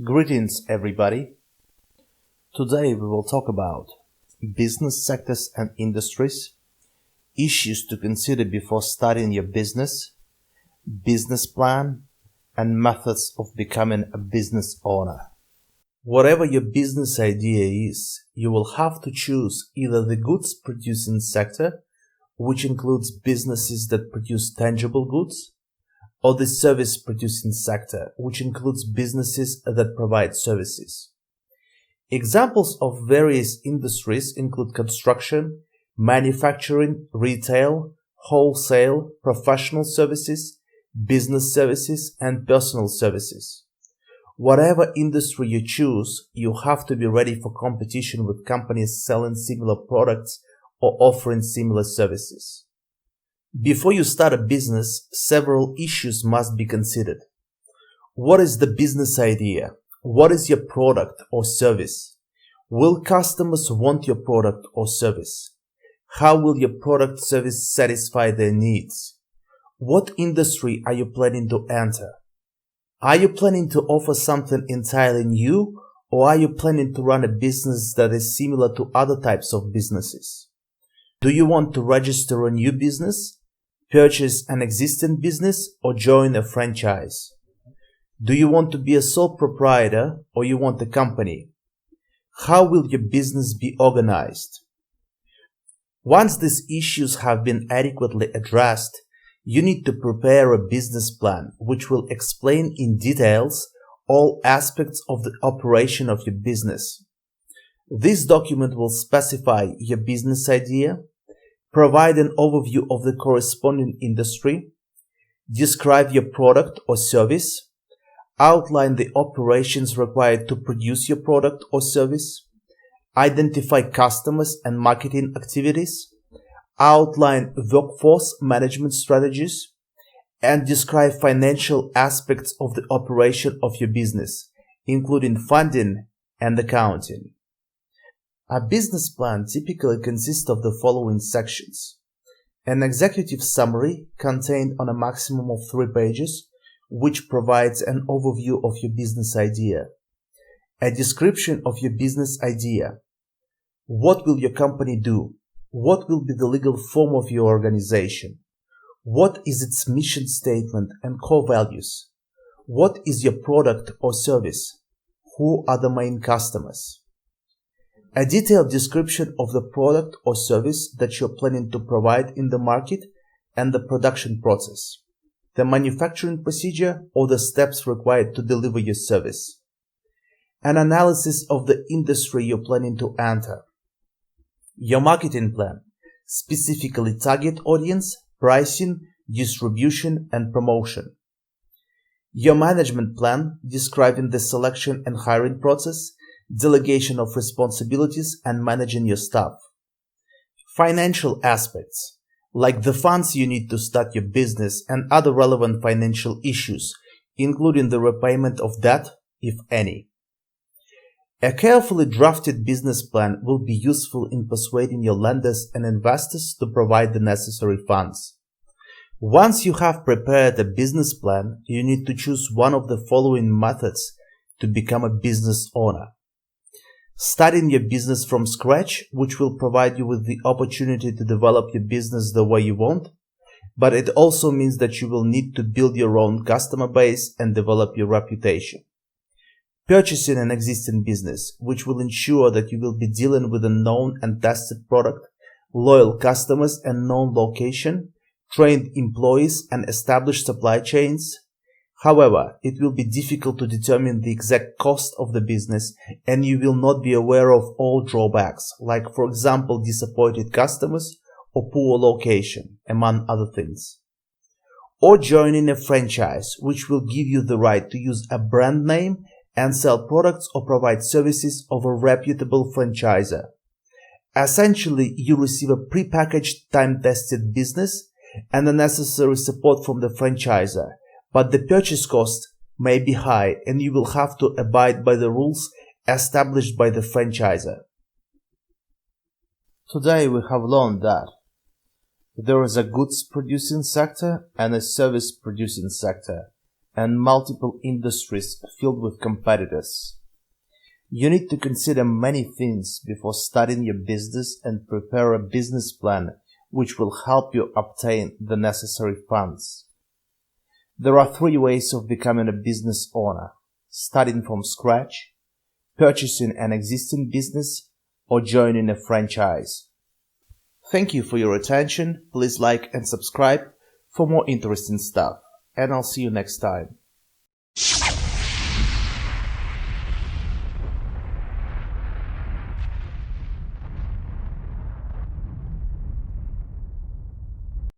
Greetings, everybody. Today we will talk about business sectors and industries, issues to consider before starting your business plan, and methods of becoming a business owner. Whatever your business idea is, you will have to choose either the goods producing sector, which includes businesses that produce tangible goods, or the service producing sector, which includes businesses that provide services. Examples of various industries include construction, manufacturing, retail, wholesale, professional services, business services, and personal services. Whatever industry you choose, you have to be ready for competition with companies selling similar products or offering similar services. Before you start a business, several issues must be considered. What is the business idea? What is your product or service? Will customers want your product or service? How will your product service satisfy their needs? What industry are you planning to enter? Are you planning to offer something entirely new, or are you planning to run a business that is similar to other types of businesses? Do you want to register a new business, purchase an existing business, or join a franchise? Do you want to be a sole proprietor, or you want a company? How will your business be organized? Once these issues have been adequately addressed, you need to prepare a business plan which will explain in details all aspects of the operation of your business. This document will specify your business idea, provide an overview of the corresponding industry, describe your product or service, outline the operations required to produce your product or service, identify customers and marketing activities, outline workforce management strategies, and describe financial aspects of the operation of your business, including funding and accounting. A business plan typically consists of the following sections: an executive summary contained on a maximum of 3 pages, which provides an overview of your business idea, a description of your business idea. What will your company do? What will be the legal form of your organization? What is its mission statement and core values? What is your product or service? Who are the main customers? A detailed description of the product or service that you're planning to provide in the market and the production process, the manufacturing procedure or the steps required to deliver your service. An analysis of the industry you're planning to enter. Your marketing plan, specifically target audience, pricing, distribution, and promotion. Your management plan, describing the selection and hiring process, delegation of responsibilities, and managing your staff. Financial aspects, like the funds you need to start your business and other relevant financial issues, including the repayment of debt, if any. A carefully drafted business plan will be useful in persuading your lenders and investors to provide the necessary funds. Once you have prepared a business plan, you need to choose one of the following methods to become a business owner. Starting your business from scratch, which will provide you with the opportunity to develop your business the way you want, but it also means that you will need to build your own customer base and develop your reputation. Purchasing an existing business, which will ensure that you will be dealing with a known and tested product, loyal customers and known location, trained employees and established supply chains. However, it will be difficult to determine the exact cost of the business, and you will not be aware of all drawbacks, like, for example, disappointed customers or poor location, among other things. Or joining a franchise, which will give you the right to use a brand name and sell products or provide services of a reputable franchisor. Essentially, you receive a prepackaged, time-tested business and the necessary support from the franchisor, but the purchase cost may be high and you will have to abide by the rules established by the franchisor. Today we have learned that there is a goods producing sector and a service producing sector, and multiple industries filled with competitors. You need to consider many things before starting your business and prepare a business plan which will help you obtain the necessary funds. There are 3 ways of becoming a business owner: starting from scratch, purchasing an existing business, or joining a franchise. Thank you for your attention. Please like and subscribe for more interesting stuff, and I'll see you next time.